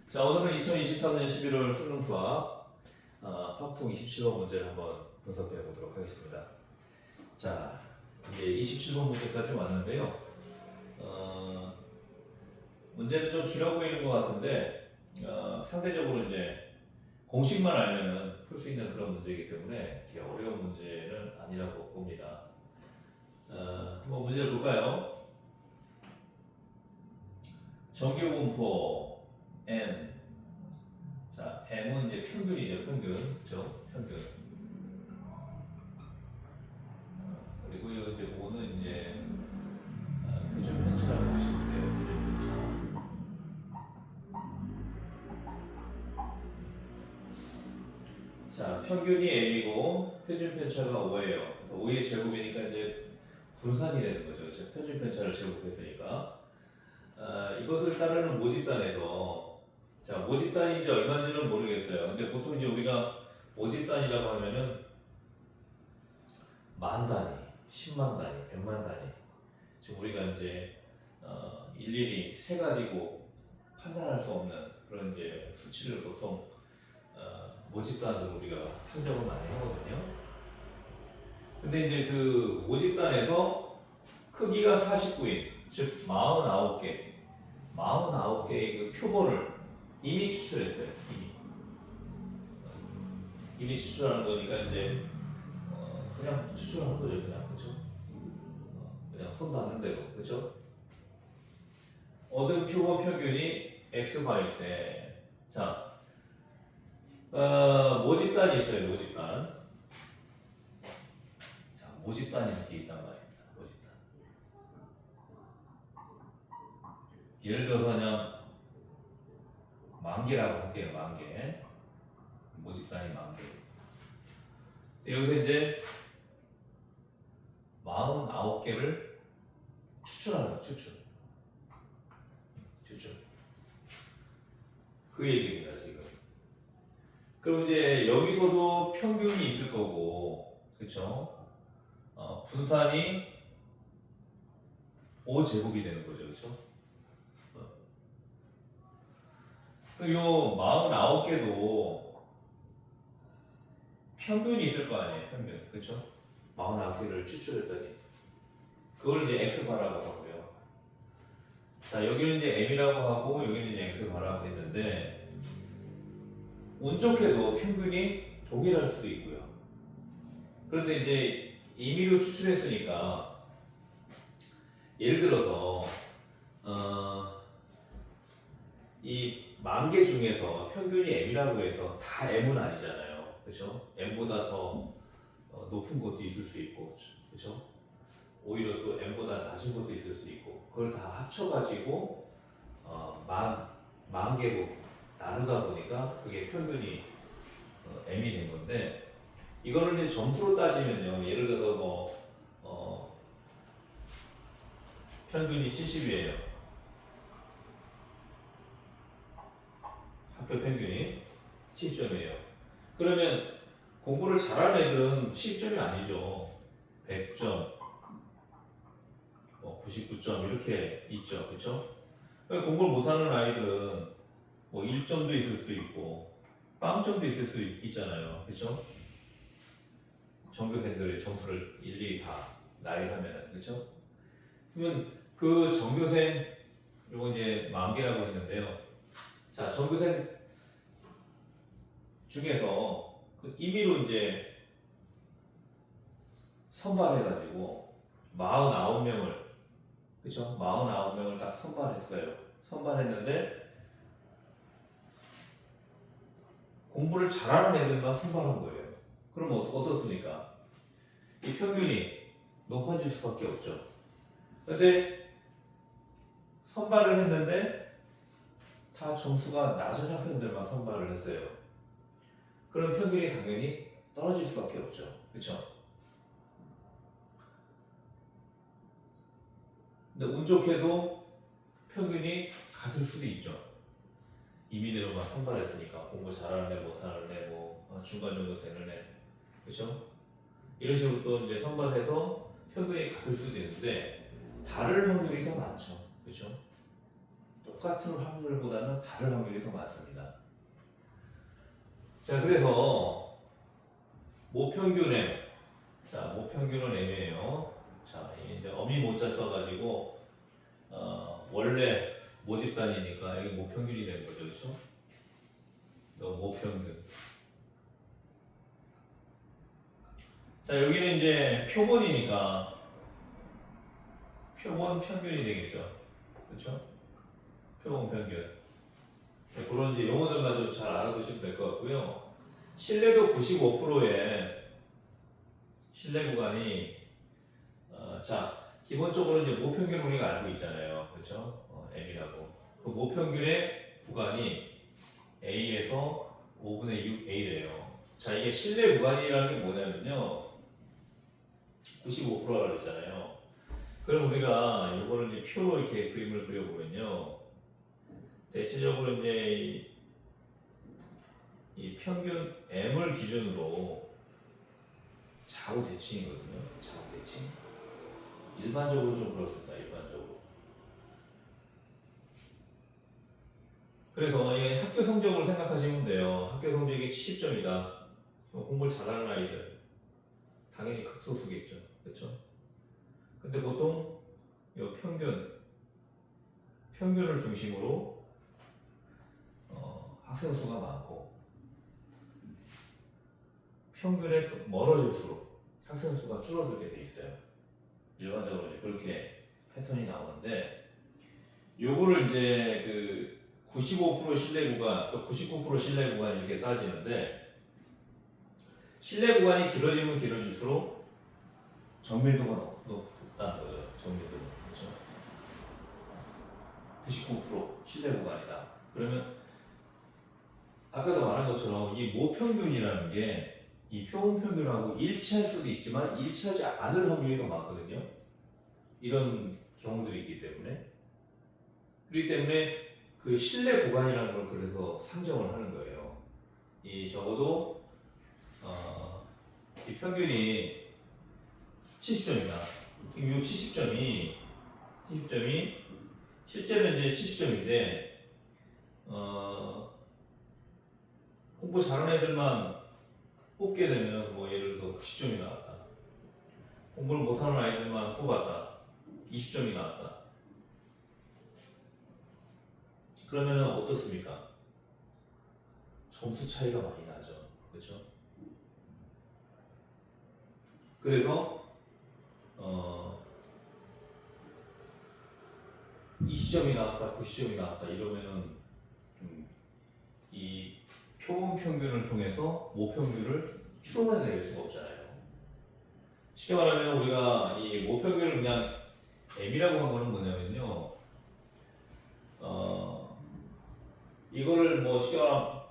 자, 오늘은 2023년 11월 수능 수학 확통 27번 문제를 한번 분석해 보도록 하겠습니다. 자, 이제 27번 문제까지 왔는데요. 문제는 좀 길어 보이는 것 같은데 상대적으로 이제 공식만 알면은 풀 수 있는 그런 문제이기 때문에 이렇게 어려운 문제는 아니라고 봅니다. 한번 문제를 볼까요? 정규분포 n. 자, m은 이제 평균이죠, 평균. 그죠? 평균. 그리고 이제 5는 이제 표준 편차라고 보시면 돼요. 표준 편차. 자, 평균이 m이고 표준 편차가 5예요. 5의 제곱이니까 이제 분산이 되는 거죠. 그렇죠? 표준 편차를 제곱했으니까. 이것을 따르는 모집단에서, 자, 모집단이 이제 얼마인지는 모르겠어요. 근데 보통 이제 우리가 모집단이라고 하면은 만 단위, 10만 단위, 100만 단위. 지금 우리가 이제 일일이 세 가지고 판단할 수 없는 그런 이제 수치를 보통 모집단으로 우리가 산정을 많이 하거든요. 근데 이제 그 모집단에서 크기가 49인, 즉 49개, 49개의 그 표본을 이미 추출했어요. 이미 추출하는 거니까 이제 그냥 추출하는 거죠, 그냥. 그렇죠? 그냥 손 닿는 대로. 그렇죠? 얻은 표본 평균이 x일 때, 자, 모집단이 있어요, 모집단. 자, 모집단이 이렇게 있단 말입니다, 모집단. 예를 들어서 그냥 만 개라고 할게요, 만 개. 모집단이 만 개. 여기서 이제 49개를 추출하는 거예요, 추출. 그 얘기입니다, 지금. 그럼 이제 여기서도 평균이 있을 거고, 그쵸? 분산이 5제곱이 되는 거죠, 그쵸? 그럼 요 49개도 평균이 있을 거 아니에요, 평균. 그쵸? 49개를 추출했더니. 그걸 이제 x바라고 하고요. 자, 여기는 이제 m이라고 하고, 여기는 이제 x바라고 했는데, 운 좋게도 평균이 동일할 수도 있고요. 그런데 이제 임의로 추출했으니까, 예를 들어서 이 만 개 중에서 평균이 m이라고 해서 다 m은 아니잖아요. 그렇죠? m보다 더 높은 것도 있을 수 있고, 그렇죠? 오히려 또 m보다 낮은 것도 있을 수 있고, 그걸 다 합쳐가지고 만 개로 나누다 보니까 그게 평균이 m이 된 건데, 이거를 이제 점수로 따지면요, 예를 들어서 뭐 평균이 70이에요. 학교 평균이 70점이에요. 그러면 공부를 잘하는 애들은 10점이 아니죠. 100점, 99점 이렇게 있죠. 그렇죠? 공부를 못하는 아이들은 뭐 1점도 있을 수 있고 빵점도 있을 수 있잖아요. 그렇죠? 전교생들의 점수를 일일이 다 나열하면은. 그렇죠? 그러면 그 전교생, 요거 이제 만 개라고 했는데요. 자, 전교생 중에서 그 임의로 이제 선발해가지고 49명을, 그쵸? 49명을 딱 선발했어요. 선발했는데 공부를 잘하는 애들만 선발한 거예요. 그럼 어떻습니까? 이 평균이 높아질 수밖에 없죠. 근데 선발을 했는데 다 점수가 낮은 학생들만 선발을 했어요. 그럼 평균이 당연히 떨어질 수밖에 없죠. 그쵸? 근데 운 좋게도 평균이 같을 수도 있죠. 임의대로만 선발했으니까 공부 잘하는 애, 못하는 애, 뭐 중간 정도 되는 애, 그렇죠? 이런 식으로 또 이제 선발해서 평균이 같을 수도 있는데 다를 확률이 더 많죠, 그렇죠? 또 똑같은 확률보다는 다를 확률이 더 많습니다. 자, 그래서 모평균은 M이에요. 자, 이제 어미 모자 써가지고 원래 모집단이니까 여기 모평균이 된 거죠, 그렇죠? 모평균. 자, 여기는 이제 표본이니까 표본 평균이 되겠죠, 그렇죠? 표본 평균. 네, 그런 이제 용어들만 좀 잘 알아두시면 될 것 같고요. 신뢰도 95%의 신뢰 구간이 자, 기본적으로 이제 모평균 우리가 알고 있잖아요, 그렇죠? M이라고. 그 모평균의 구간이 A에서 5분의 6A래요. 자, 이게 신뢰 구간이라는 게 뭐냐면요, 95%라고 그랬잖아요. 그럼 우리가 이거를 이제 표로 이렇게 그림을 그려보면요, 대체적으로 이제 이 평균 M을 기준으로 좌우 대칭이거든요. 좌우 대칭. 일반적으로 좀 그렇습니다. 일반적으로. 그래서 이 학교 성적으로 생각하시면 돼요. 학교 성적이 70점이다. 공부를 잘하는 아이들 당연히 극소수겠죠. 그렇죠? 근데 보통 이 평균을 중심으로 학생 수가 많고 평균에 멀어질수록 학생 수가 줄어들게 돼 있어요. 일반적으로 이제 그렇게 패턴이 나오는데, 요거를 이제 그 95% 신뢰 구간, 또 99% 신뢰 구간 이렇게 따지는데, 신뢰 구간이 길어지면 길어질수록 정밀도가 높다는 거죠. 정밀도. 그렇죠? 99% 신뢰 구간이다. 그러면 아까도 말한 것처럼 이 모평균이라는 게 이 표본 평균하고 일치할 수도 있지만 일치하지 않을 확률이 더 많거든요. 이런 경우들이 있기 때문에. 그렇기 때문에 그 신뢰 구간이라는 걸 그래서 상정을 하는 거예요. 이 적어도 이 평균이 70점이다. 이 70점이 실제는 이제 70점인데 공부 잘하는 애들만 뽑게 되면 뭐 예를 들어서 90점이 나왔다. 공부를 못하는 아이들만 뽑았다. 20점이 나왔다. 그러면은 어떻습니까? 점수 차이가 많이 나죠. 그렇죠? 그래서 20점이 나왔다, 90점이 나왔다 이러면은 이 표본 평균을 통해서 모평균을 추론해낼 수가 없잖아요. 쉽게 말하면 우리가 이 모평균을 그냥 M이라고 한 거는 뭐냐면요, 이거를 뭐 쉽게 말하면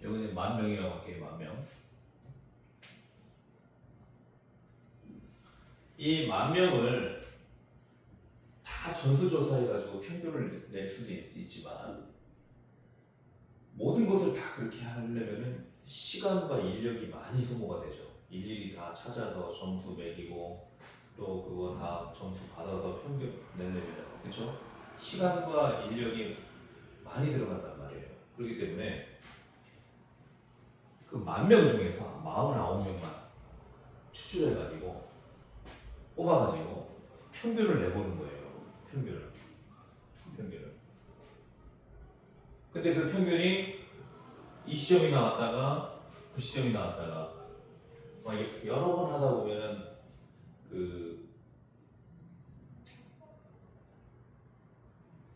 여기는 10,000명이라고 할게요. 10,000명. 이 10,000명을 다 전수조사해가지고 평균을 낼 수도 있지만 모든 것을 다 그렇게 하려면은 시간과 인력이 많이 소모가 되죠. 일일이 다 찾아서 점수 매기고 또 그거 다 점수 받아서 평균 내려면, 그렇죠? 시간과 인력이 많이 들어간단 말이에요. 그렇기 때문에 그 10,000명 중에서 49명만 추출해가지고 뽑아가지고 평균을 내보는 거예요. 평균을. 근데 그 평균이 20점이 나왔다가 90점이 나왔다가 막 여러 번 하다 보면은 그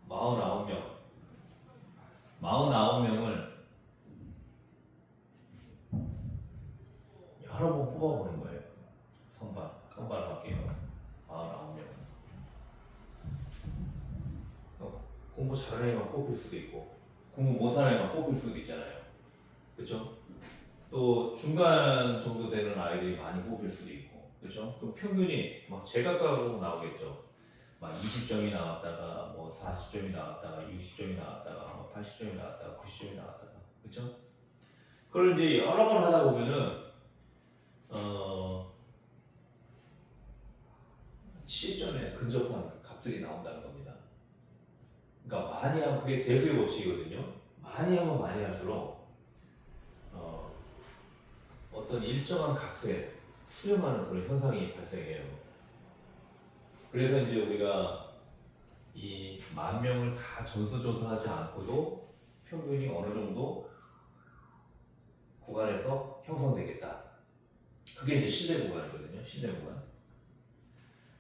49명을 여러 번 뽑아보는 거예요. 선발을 할게요. 49명. 공부 잘하는 애만 뽑힐 수도 있고 공부 못하는 애만 뽑힐 수도 있잖아요. 그렇죠? 또 중간 정도 되는 아이들이 많이 뽑힐 수도 있고, 그렇죠? 그럼 평균이 막 제각각으로 나오겠죠. 막 20점이 나왔다가 뭐 40점이 나왔다가 60점이 나왔다가 뭐 80점이 나왔다가 90점이 나왔다가, 그렇죠? 그걸 이제 여러 번 하다 보면은 70점에 근접한 값들이 나온다는 겁니다. 그러니까 많이 하면 그게 대수의 법칙이거든요. 많이 하면 많이 할수록 어떤 일정한 값에 수렴하는 그런 현상이 발생해요. 그래서 이제 우리가 이 10,000명을 다 전수조사하지 않고도 평균이 어느 정도 구간에서 형성되겠다. 그게 이제 신뢰 구간이거든요. 신뢰 구간.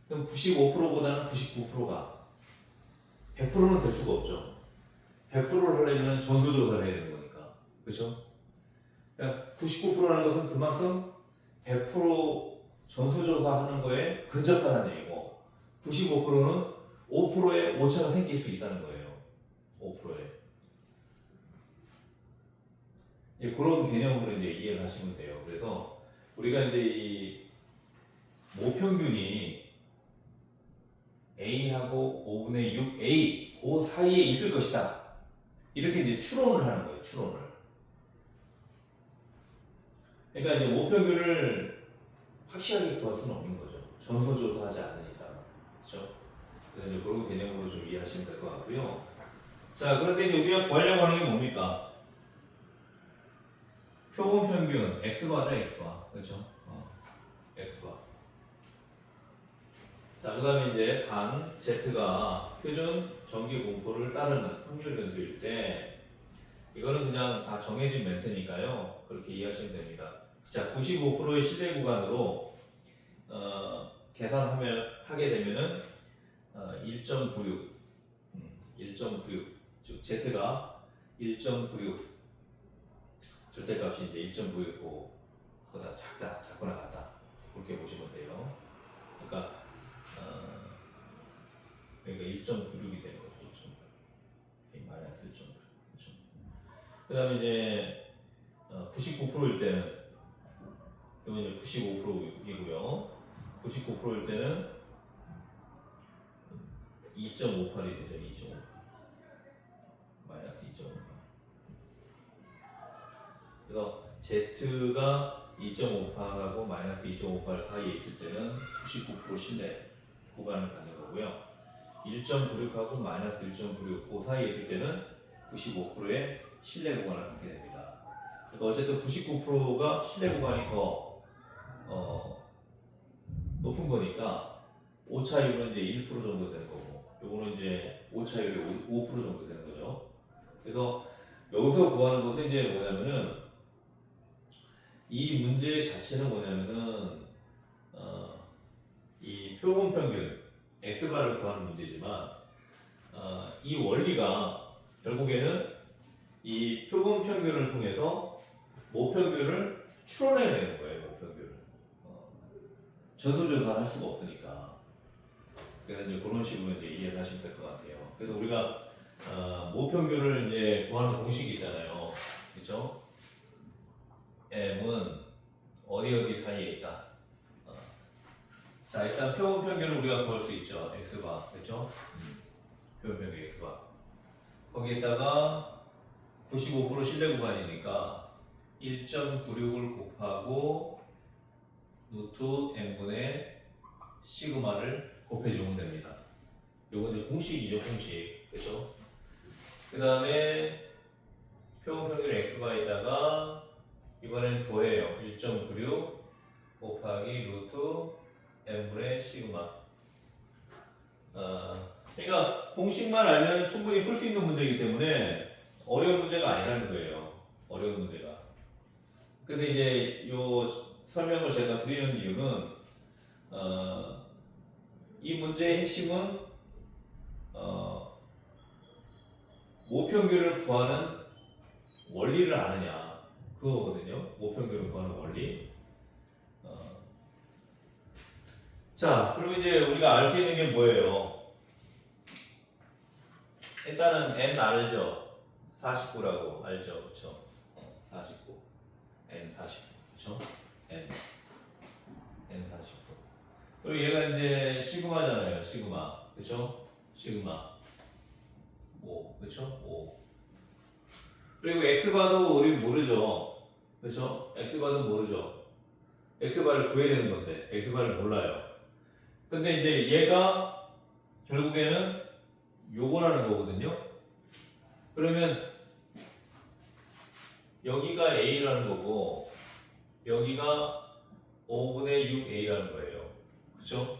그럼 95%보다는 99%가 100%는 될 수가 없죠. 100%를 하려면 전수조사를 해야 되는 거니까. 그렇죠? 그러니까 99%라는 것은 그만큼 100% 전수조사하는 거에 근접하다는 얘기고 95%는 5%의 오차가 생길 수 있다는 거예요. 5%에. 그런 개념으로 이제 이해를 하시면 돼요. 그래서 우리가 이제 이 모평균이 A하고 5분의 6A 그 사이에 있을 것이다. 이렇게 이제 추론을 하는 거예요. 추론을. 그러니까 이제 모평균을 확실하게 구할 수는 없는 거죠. 전수조사하지 않는 이상. 그렇죠? 그래서 이제 그런 개념으로 좀 이해하시면 될 것 같고요. 자, 그런데 이제 우리가 구하려고 하는 게 뭡니까? 표본 평균 X바죠, X바. 그렇죠? X바. 자, 그 다음에 이제 단 Z가 표준 전기 공포를 따르는 확률 변수일 때 이거는 그냥 다 정해진 멘트니까요. 그렇게 이해하시면 됩니다. 자, 95%의 신뢰 구간으로 하게 되면은 1.96, 1.96, 즉 Z가 1.96, 절대값이 이제 1.96보다 작거나 같다. 그렇게 보시면 돼요. 그러니까 그러니까 1.96이 되는 거죠. 1.96. 마이너스 1.96. 그렇죠. 그다음에 이제 99%일 때는 이건 이제 95%이고요. 99%일 때는 2.58이 되죠. 2.58. 마이너스 2.58. 그래서 Z가 2.58하고 마이너스 2.58 사이에 있을 때는 99% 신뢰 구간을 갖는 거고요. 1.96하고 마이너스 1.96 그 사이에 있을 때는 95%의 신뢰 구간을 갖게 됩니다. 그러니까 어쨌든 99%가 신뢰 구간이 더 높은 거니까 오차율은 이제 1% 정도 되는 거고, 요거는 이제 오차율이 5% 정도 되는 거죠. 그래서 여기서 구하는 것은 이제 뭐냐면은 이 문제 자체는 뭐냐면은 이 표본 평균 X바를 구하는 문제지만 이 원리가 결국에는 이 표본 평균을 통해서 모평균을 추론해내는 거예요. 모평균을 전수조사를 할 수가 없으니까. 그래서 이제 그런 식으로 이제 이해를 하시면 될 것 같아요. 그래서 우리가 모평균을 이제 구하는 공식이 있잖아요. 그렇죠? M은 어디 사이에 있다. 자, 일단 표본 평균을 우리가 구할 수 있죠. X바, 그렇죠? 표본 평균 X바. 거기에다가 95% 신뢰 구간이니까 1.96을 곱하고 루트 n분의 시그마를 곱해주면 됩니다. 요건 이제 공식이죠, 공식. 그렇죠? 그 다음에 표본 평균 X바에다가 이번엔 더해요. 1.96 곱하기 루트 n분의 시그마. 그러니까 공식만 알면 충분히 풀 수 있는 문제이기 때문에 어려운 문제가 아니라는 거예요. 어려운 문제가. 근데 이제 요 설명을 제가 드리는 이유는 이 문제의 핵심은 모평균을 구하는 원리를 아느냐 그거거든요. 모평균을 구하는 원리. 자, 그리고 이제 우리가 알 수 있는 게 뭐예요? 일단은 n 알죠? 49라고 알죠? 그쵸? 49 n 49 그쵸? n 49 그리고 얘가 이제 시그마잖아요. 시그마 그쵸? 시그마 5 그쵸? 5 그리고 x바도 우리 모르죠. 그쵸? x바도 모르죠. x바를 구해야 되는 건데 x바를 몰라요. 근데 이제 얘가 결국에는 요거라는 거거든요. 그러면 여기가 A라는 거고 여기가 5분의 6A라는 거예요. 그쵸?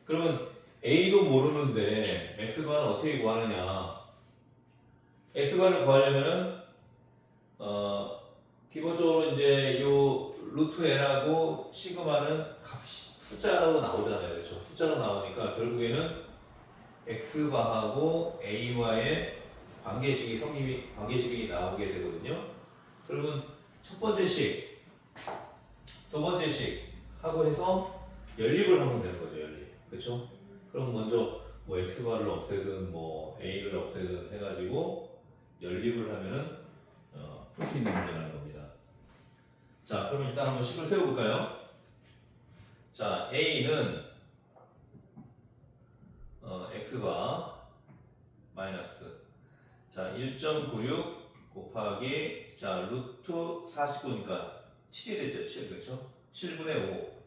그러면 A도 모르는데 X바는 어떻게 구하느냐? X바를 구하려면은 기본적으로 이제 요 루트 N하고 시그마는 값이 숫자로 나오잖아요. 그렇죠? 숫자로 나오니까 결국에는 X바하고 A와의 관계식이 나오게 되거든요. 그러면 첫 번째 식, 두 번째 식 하고 해서 연립을 하면 되는 거죠. 연립. 그렇죠? 그럼 먼저 뭐 X바를 없애든 뭐 A를 없애든 해가지고 연립을 하면은 풀 수 있는 문제라는 겁니다. 자, 그럼 일단 한번 식을 세워볼까요? 자, A는 X바 마이너스 자 1.96 곱하기 자 루트 49니까 7이 되죠. 7 그렇죠? 7분의 5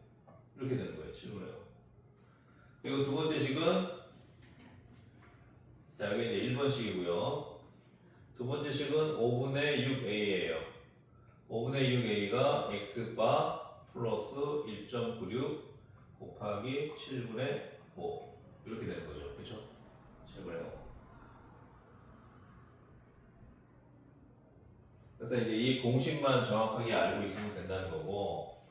이렇게 되는 거예요. 7분의 5 그리고 두 번째 식은 자 여기 이제 1번 식이고요. 두 번째 식은 5분의 6a예요. 5분의 6a가 x바 플러스 1.96 곱하기 7분의 5 이렇게 되는 거죠. 그렇죠? 7분의 5 그래서 이제 이 공식만 정확하게 알고 있으면 된다는 거고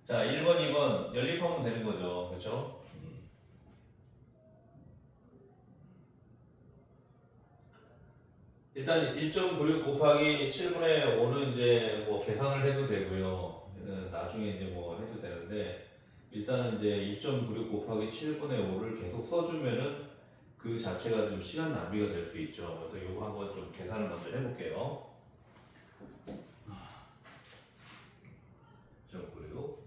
자 1번, 2번 연립하면 되는 거죠. 그렇죠? 일단 1.96 곱하기 7분의 5는 이제 뭐 계산을 해도 되고요. 나중에 이제 뭐 해도 되는데 일단은 이제 1.96 곱하기 7분의 5를 계속 써주면은 그 자체가 좀 시간 낭비가 될 수 있죠. 그래서 이거 한번 좀 계산을 먼저 해볼게요. 1.96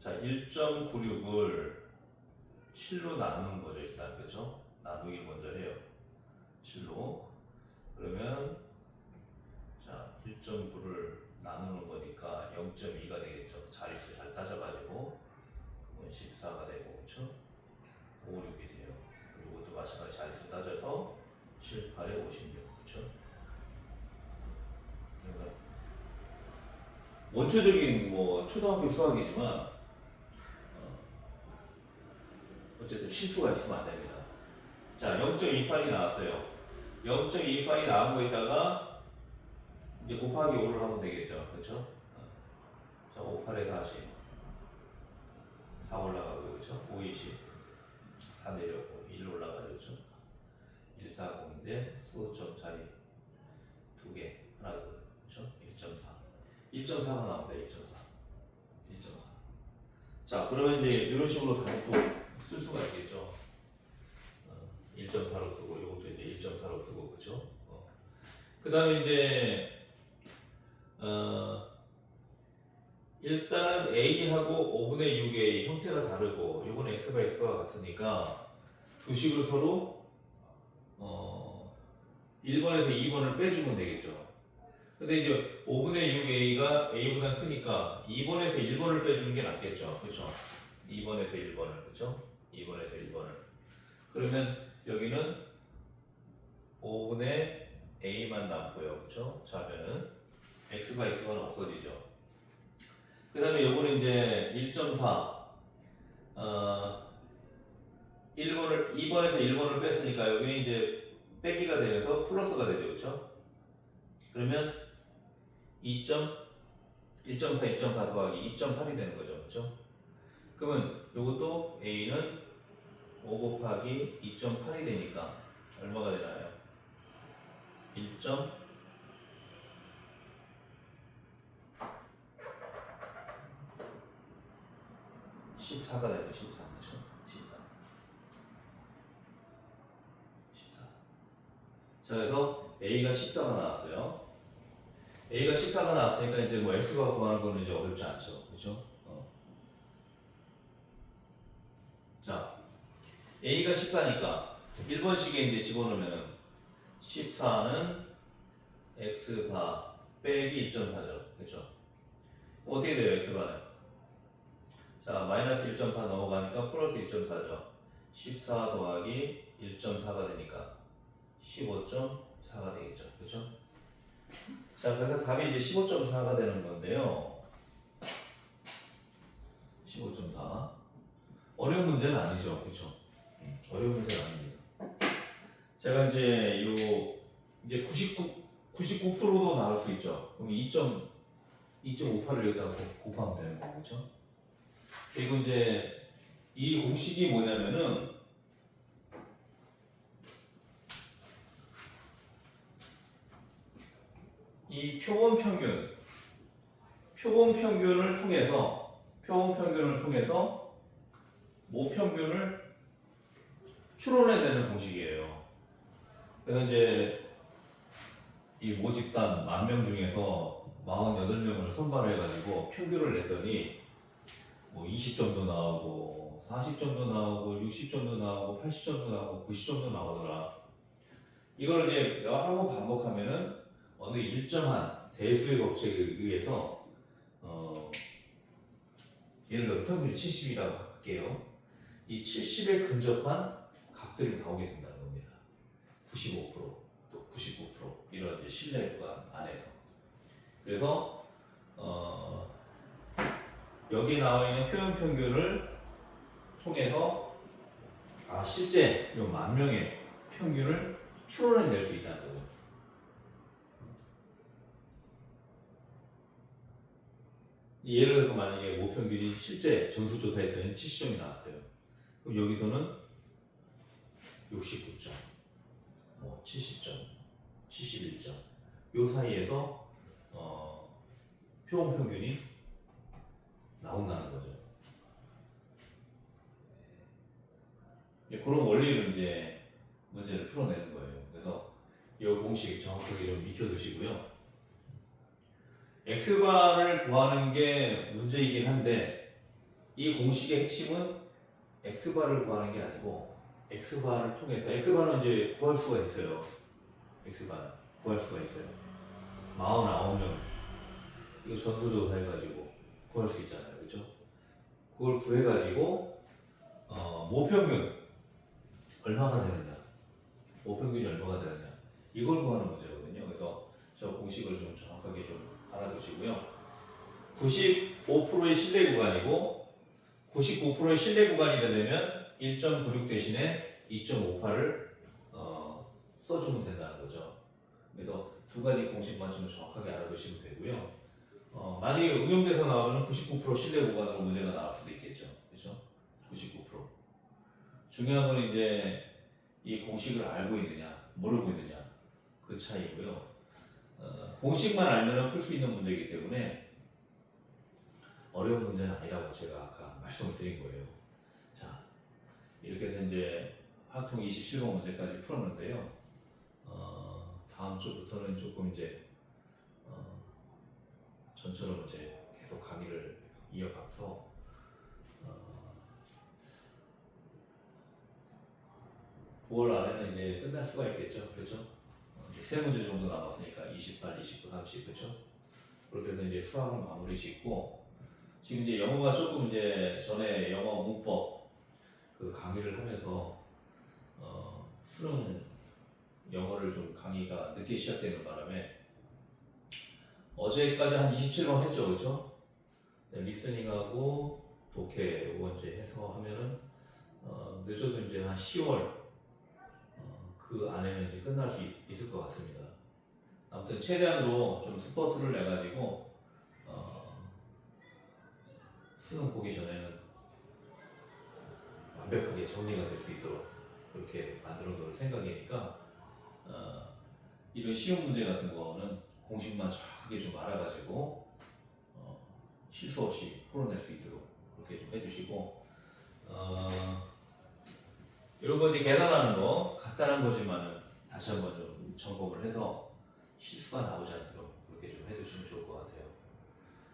자 1.96을 7로 나누는 거죠. 일단 그렇죠? 나누기 먼저 해요. 7로 그러면 자 1.9를 나누는 거니까 0.2가 되겠죠. 자릿수 잘 따져가지고 그건 14가 되고 그렇죠? 5, 6이 돼요. 그리고 이것도 마찬가지 자릿수 따져서 7, 8에 56 그렇죠? 그러니까 원초적인 뭐 초등학교 수학이지만 어쨌든 실수가 있으면 안 됩니다. 자 0.28이 나왔어요. 0.28이 나온 거에다가 이제 곱하기 5를 하면 되겠죠. 그렇죠? 자, 5, 8에 40. 4 올라가고, 그렇죠? 5, 20. 4 내려오고, 1 올라가죠. 그렇죠? 140인데, 소수점 자리 2개. 하나, 둘. 그렇죠? 1.4. 1.4가 나옵니다. 1.4. 1.4. 자, 그러면 이제 이런 식으로 다시 또 쓸 수가 있겠죠. 1.4로 쓰고, 이것도 이제 1.4로 쓰고, 그렇죠? 그 다음에 이제 일단은 A하고 5분의 6의 형태가 다르고 이거는 X가 X가 같으니까 두 식을 서로 1번에서 2번을 빼주면 되겠죠. 근데 이제 5분의 6A가 A보다 크니까 2번에서 1번을 빼주는 게 낫겠죠. 그렇죠? 2번에서 1번을 그렇죠? 2번에서 1번을 그러면 여기는 5분의 A만 남고요. 그렇죠? 자면은 X가 X가 없어지죠. 그 다음에 요거는 이제 1.4 1번을 2번에서 1번을 뺐으니까 여기는 이제 빼기가 되면서 플러스가 되죠. 그렇죠? 그러면 1.4 더하기 2.8이 되는 거죠. 그렇죠? 그러면 요것도 A는 5 곱하기 2.8이 되니까 얼마가 되나요? 14가 되죠. 14. 그렇죠? 14. 14. 자, 그래서 A가 14가 나왔어요. A가 14가 나왔으니까 이제 뭐 X가 구하는 거는 이제 어렵지 않죠. 그렇죠? 자, A가 14니까 1번식에 이제 집어넣으면 14는 X바 빼기 2.4죠. 그렇죠? 어떻게 돼요? X바는? 자, 마이너스 1.4 넘어가니까 플러스 2.4죠. 14 더하기 1.4가 되니까 15.4가 되겠죠. 그렇죠? 자, 그래서 답이 이제 15.4가 되는 건데요. 15.4. 어려운 문제는 아니죠. 그렇죠? 어려운 문제는 아닙니다. 제가 이제 이제 99%도 나올 수 있죠. 그럼 2.58을 여기다가 곱하면 되는 거고, 그렇죠? 그리고 이제 이 공식이 뭐냐면은 이 표본 평균을 통해서 모평균을 추론해내는 공식이에요. 그래서 이제 이 모집단 10,000명 중에서 48명을 선발해가지고 평균을 냈더니 뭐 20점도 나오고 40점도 나오고 60점도 나오고 80점도 나오고 90점도 나오더라. 이걸 이제 여러 번 반복하면은 어느 일정한 대수의 법칙에 의해서 예를 들어 평균이 70이라고 할게요. 이 70에 근접한 값들이 나오게 된다는 겁니다. 95%, 또 99% 이런 이제 신뢰 구간 안에서. 그래서 여기 나와 있는 표현 평균을 통해서 실제 이 10,000명의 평균을 추론해낼 수 있다는 거죠. 예를 들어서 만약에 모평균이 실제 전수조사했더니 70점이 나왔어요. 그럼 여기서는 69점, 70점, 71점 요 사이에서 표본 평균이 나온다는 거죠. 그런 원리를 이제 문제를 풀어내는 거예요. 그래서 이 공식 정확하게 좀 익혀두시고요. x바를 구하는 게 문제이긴 한데 이 공식의 핵심은 x바를 구하는 게 아니고 x바를 통해서 x바는 이제 구할 수가 있어요. x바는 구할 수가 있어요. 49명 이거 전수조사 해가지고 구할 수 있잖아요. 그렇죠? 그걸 구해가지고 모평균 얼마가 되느냐, 모평균이 얼마가 되느냐 이걸 구하는 문제거든요. 그래서 저 공식을 좀 정확하게 좀 알아두시고요. 95%의 신뢰 구간이고 99%의 신뢰 구간이 되려면 1.96 대신에 2.58을 써주면 된다는 거죠. 그래서 두 가지 공식만 좀 정확하게 알아두시면 되고요. 만약에 응용돼서 나오면 99% 신뢰 구간으로 문제가 나올 수도 있겠죠. 그렇죠? 99%. 중요한 건 이제 이 공식을 알고 있느냐, 모르고 있느냐 그 차이고요. 공식만 알면 풀 수 있는 문제이기 때문에 어려운 문제는 아니라고 제가 아까 말씀을 드린 거예요. 자, 이렇게 해서 이제 화통 27번 문제까지 풀었는데요. 다음 주부터는 조금 이제 전처럼 이제 계속 강의를 이어가서 9월 안에는 이제 끝날 수가 있겠죠, 그렇죠? 이제 세 문제 정도 남았으니까 28, 29, 30, 그렇죠? 그렇게 해서 이제 수학은 마무리 짓고 지금 이제 영어가 조금 이제 전에 영어 문법 그 강의를 하면서 수능 영어를 좀 강의가 늦게 시작되는 바람에 어제까지 한 27번 했죠, 그렇죠? 네, 리스닝하고 독해 이거 이제 해서 하면은 늦어도 이제 한 10월 그 안에는 이제 끝날 수 있을 것 같습니다. 아무튼 최대한으로 좀 스포트를 내 가지고 수능 보기 전에는 완벽하게 정리가 될 수 있도록 그렇게 만들어 놓을 생각이니까 이런 시험 문제 같은 거는 공식만 정확하게 좀 알아가지고 실수 없이 풀어낼 수 있도록 그렇게 좀 해주시고 이런 거 이제 계산하는 거 간단한 거지만은 다시 한번 좀 점검을 해서 실수가 나오지 않도록 그렇게 좀 해두시면 좋을 것 같아요.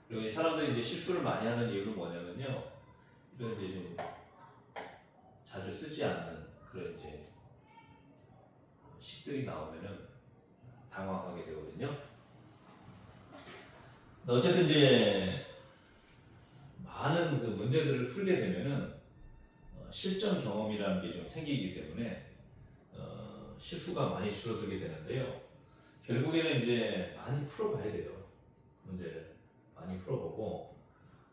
그리고 사람들이 이제 실수를 많이 하는 이유는 뭐냐면요, 이런 이제 좀 자주 쓰지 않는 그런 이제 식들이 나오면은 당황하게 되거든요. 어쨌든 이제 많은 그 문제들을 풀게 되면은 실전 경험이라는 게 좀 생기기 때문에 실수가 많이 줄어들게 되는데요. 결국에는 이제 많이 풀어봐야 돼요. 문제를 많이 풀어보고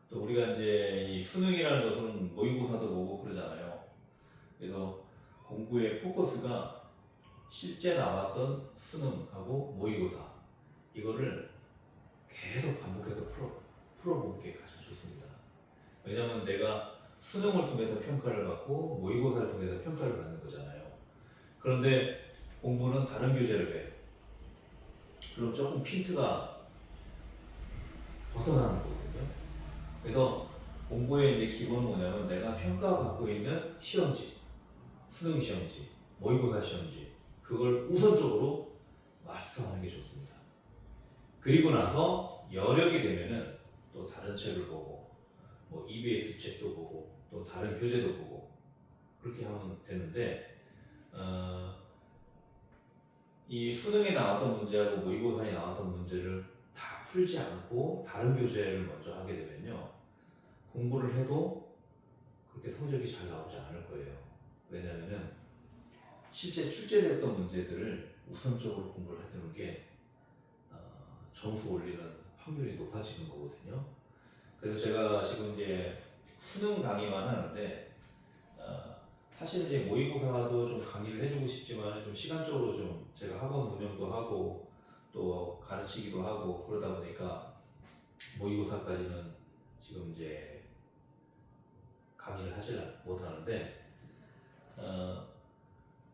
또 우리가 이제 이 수능이라는 것은 모의고사도 보고 그러잖아요. 그래서 공부의 포커스가 실제 나왔던 수능하고 모의고사 이거를 계속 반복해서 풀어보는 게 가장 좋습니다. 왜냐하면 내가 수능을 통해서 평가를 받고 모의고사를 통해서 평가를 받는 거잖아요. 그런데 공부는 다른 교재를 해요. 그럼 조금 핀트가 벗어나는 거거든요. 그래서 공부의 이제 기본은 뭐냐면 내가 평가받고 있는 시험지, 수능 시험지, 모의고사 시험지 그걸 우선적으로 마스터하는 게 좋습니다. 그리고 나서 여력이 되면은 또 다른 책을 보고 뭐 EBS 책도 보고 또 다른 교재도 보고 그렇게 하면 되는데 이 수능에 나왔던 문제하고 모의고사에 나왔던 문제를 다 풀지 않고 다른 교재를 먼저 하게 되면요 공부를 해도 그렇게 성적이 잘 나오지 않을 거예요. 왜냐하면은 실제 출제됐던 문제들을 우선적으로 공부를 해두는 게 점수 올리는 확률이 높아지는 거거든요. 그래서 제가 지금 이제 수능 강의만 하는데 사실 이제 모의고사도 좀 강의를 해주고 싶지만 좀 시간적으로 좀 제가 학원 운영도 하고 또 가르치기도 하고 그러다 보니까 모의고사까지는 지금 이제 강의를 하지 못하는데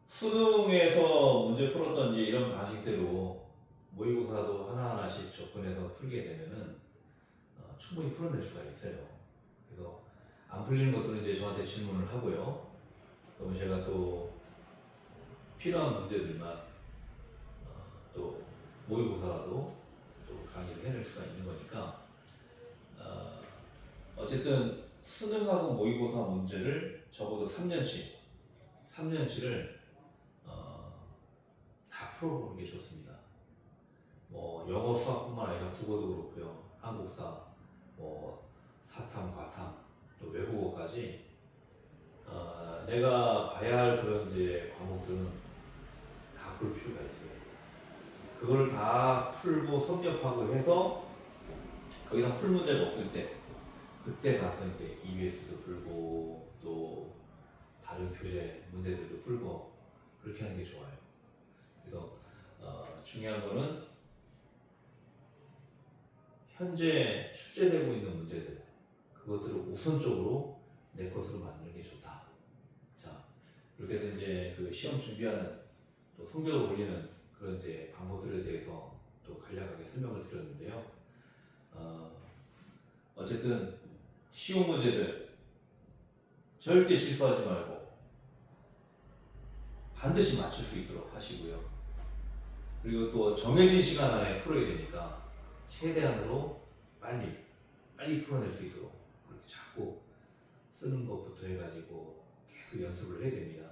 수능에서 문제 풀었던 이제 이런 방식대로 모의고사도 하나하나씩 접근해서 풀게 되면은 충분히 풀어낼 수가 있어요. 그래서 안 풀리는 것들은 이제 저한테 질문을 하고요. 그러면 제가 또 필요한 문제들만 또 모의고사라도 또 강의를 해낼 수가 있는 거니까 어쨌든 수능하고 모의고사 문제를 적어도 3년치를 다 풀어보는 게 좋습니다. 뭐 영어 수학뿐만 아니라 국어도 그렇고요. 한국사, 뭐 사탐, 과탐, 또 외국어까지 내가 봐야 할 그런 이제 과목들은 다 볼 필요가 있어요. 그걸 다 풀고 섭렵하고 해서 더 이상 풀 문제가 없을 때 그때 가서 이제 EBS도 풀고 또 다른 교재 문제들도 풀고 그렇게 하는 게 좋아요. 그래서 중요한 거는 현재 출제되고 있는 문제들 그것들을 우선적으로 내 것으로 만드는 게 좋다. 자, 그렇게 해서 이제 그 시험 준비하는 또 성적을 올리는 그런 이제 방법들에 대해서 또 간략하게 설명을 드렸는데요. 어쨌든 시험 문제들 절대 실수하지 말고 반드시 맞출 수 있도록 하시고요. 그리고 또 정해진 시간 안에 풀어야 되니까 최대한으로 빨리 풀어낼 수 있도록 그렇게 자꾸 쓰는 것부터 해가지고 계속 연습을 해야 됩니다.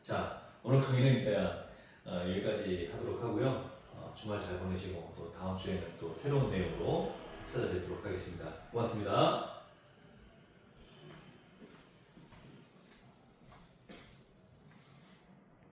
자, 오늘 강의는 일단 여기까지 하도록 하고요. 주말 잘 보내시고 또 다음 주에는 또 새로운 내용으로 찾아뵙도록 하겠습니다. 고맙습니다.